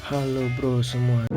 Halo bro semua.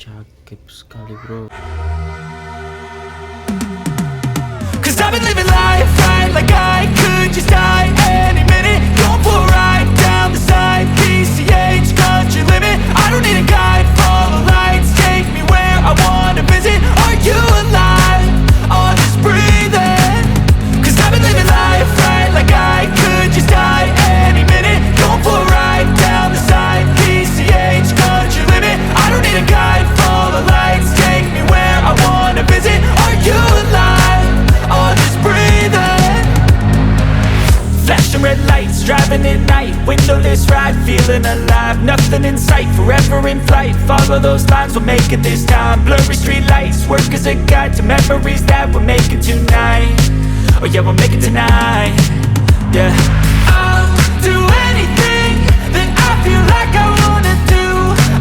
Cakep sekali bro. Cause I've been living life right like I could just die any minute. Going for a ride down the side, PCH, country limit. I don't need a guide, follow lights, take me where I wanna visit. Are you alive? Or just breathing? Cause I've been living life right like I could just die any minute. Going for a ride down the side, PCH, country limit. I don't need a guide, follow lights, take me where I wanna visit. Are you alive? Or just breathing? Flashing red lights, driving at night, windowless ride, feeling alive. Nothing in sight, forever in flight. Follow those lines, we'll make it this time. Blurry street lights, work as a guide to memories that we're making tonight. Oh yeah, we'll make it tonight. Yeah. I'll do anything that I feel like I wanna do.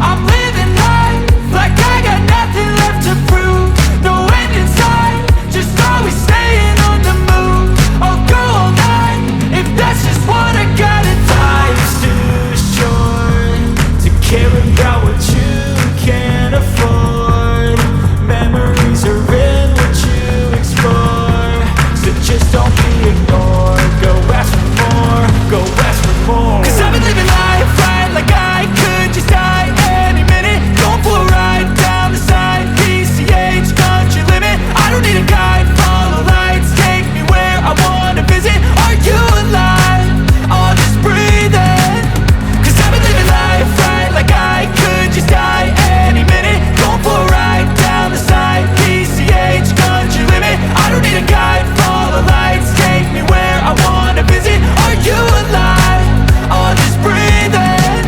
I'm living life like I got nothing left to prove. No end in sight, just always staying on the move. I'll go all night if that's just what I gotta do. Life's too short to care about what you can't afford. Memories are in what you explore, so just don't be ignored. Go ask for more, go ask for more. Cause I've been living life right like I could just die any minute. Going for a ride down the side, PCH, country limit. I don't need a guide, follow lights, take me where I wanna visit. Are you alive? Or just breathing? Cause I've been living life right like I could just die any minute. Going for a ride down the side, PCH, country limit. I don't need a guide, follow lights, take me where I wanna visit. Are you alive? Or just breathing?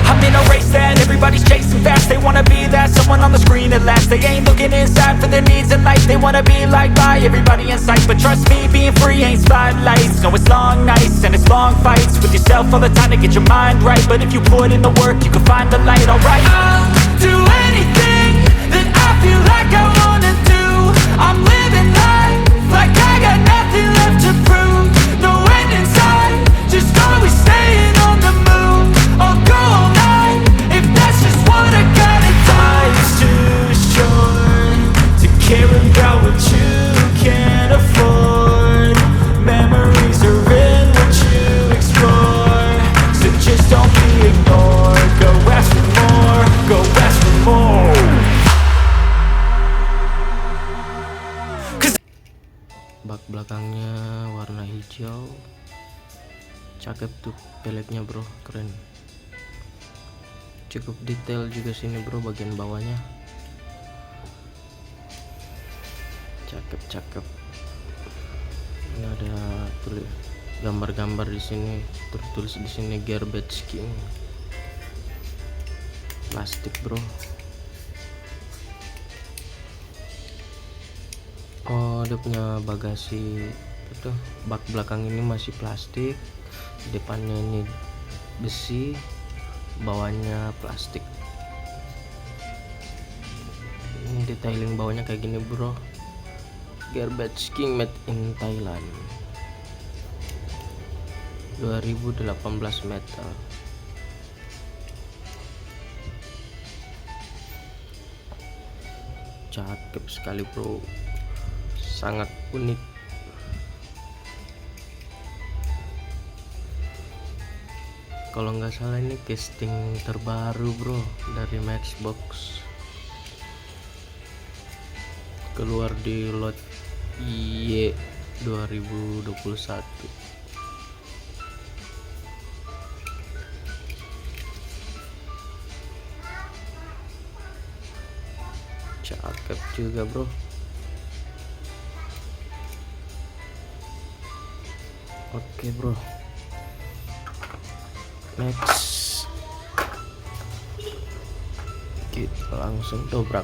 I'm in a race that everybody's chasing fast. They wanna be that someone on the screen at last. They ain't looking inside for their needs in life. They wanna be liked by everybody in sight. But trust me, being free ain't spotlights. No, it's long nights and it's long fights with yourself all the time to get your mind right. But if you put in the work, you can find the light, alright. I'll do anything that I feel like I wanna do. I'm living life like I got nothing left to prove. No end in sight, just always staying on the move. I'll go all night if that's just what I gotta do. Life's too short to care about what you can't afford. Memories are in what you explore, so just Cakep tuh peleknya bro, keren. Cukup detail juga sini bro, bagian bawahnya. Cakep. Ini ada tulis gambar-gambar di sini, tertulis di sini garbage king. Plastik bro. Oh, dia punya bagasi itu, bak belakang ini masih plastik, depannya ini besi, bawahnya plastik. Ini detailing bawahnya kayak gini bro. Garbage king made in Thailand, 2018 metal. Cakep sekali bro, sangat unik. Kalau nggak salah ini casting terbaru bro dari Matchbox, keluar di lot Y 2021. Cakep juga bro. Oke bro, next kita langsung dobrak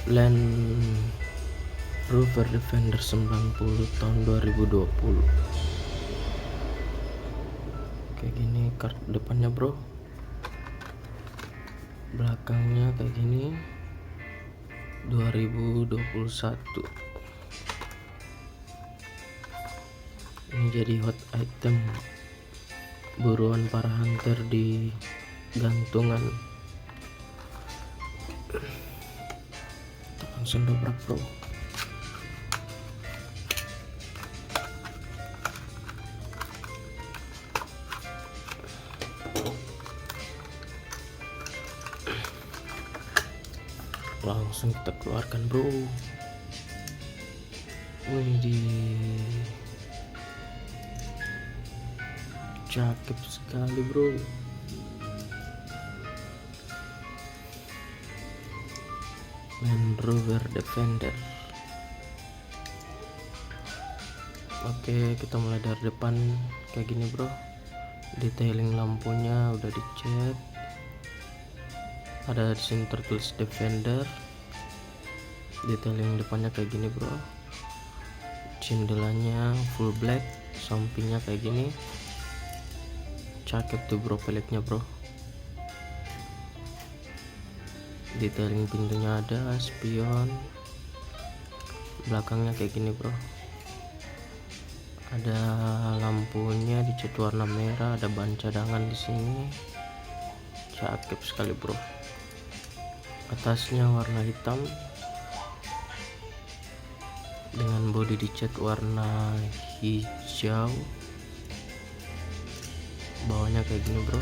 Land Rover Defender 90 tahun 2020. Kayak gini kart depannya bro, belakangnya kayak gini, 2021. Ini jadi hot item, buruan para hunter di gantungan. Kita langsung dobrak bro. Langsung kita keluarkan bro. Wih, cakep sekali bro. Land Rover Defender. Oke, kita mulai dari depan kayak gini bro. Detailing lampunya udah dicat. Ada di sini tertulis Defender. Detailing depannya kayak gini bro. Jendelanya full black, sampingnya kayak gini. Cakep tuh bro peleknya bro. Detailing pintunya ada, spion. Belakangnya kayak gini bro. Ada lampunya dicat warna merah, ada ban cadangan di sini. Cakep sekali bro. Atasnya warna hitam dengan bodi dicat warna hijau. Bawahnya kayak gini bro.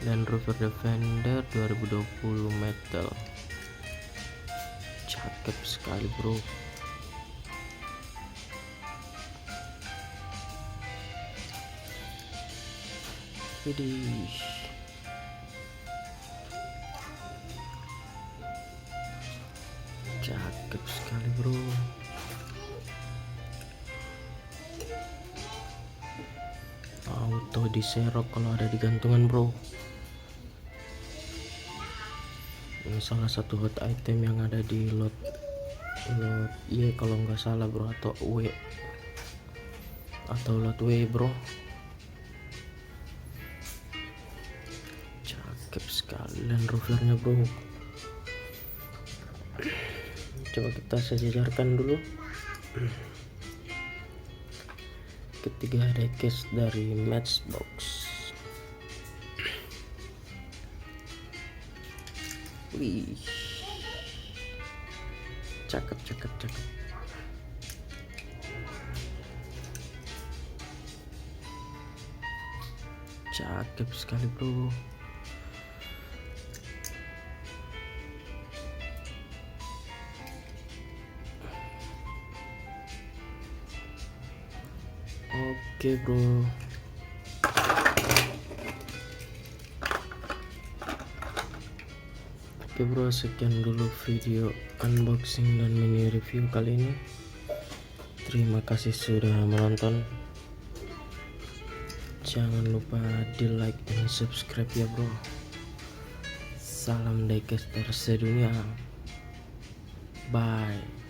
Land Rover Defender 2020 metal. Cakep sekali bro. Widih, cakep sekali bro. Auto diserok kalau ada di gantungan bro. Ini salah satu hot item yang ada di lot Y kalau nggak salah bro, atau W, atau lot W bro. Cakep sekali Land Rovernya bro. Coba kita sejajarkan dulu. Ketiga diecast dari Matchbox. Wih, cakep. Cakep sekali bro. Oke bro. Oke bro, sekian dulu video unboxing dan mini review kali ini. Terima kasih sudah menonton. Jangan lupa di like dan subscribe ya bro. Salam Diecaster sedunia. Bye.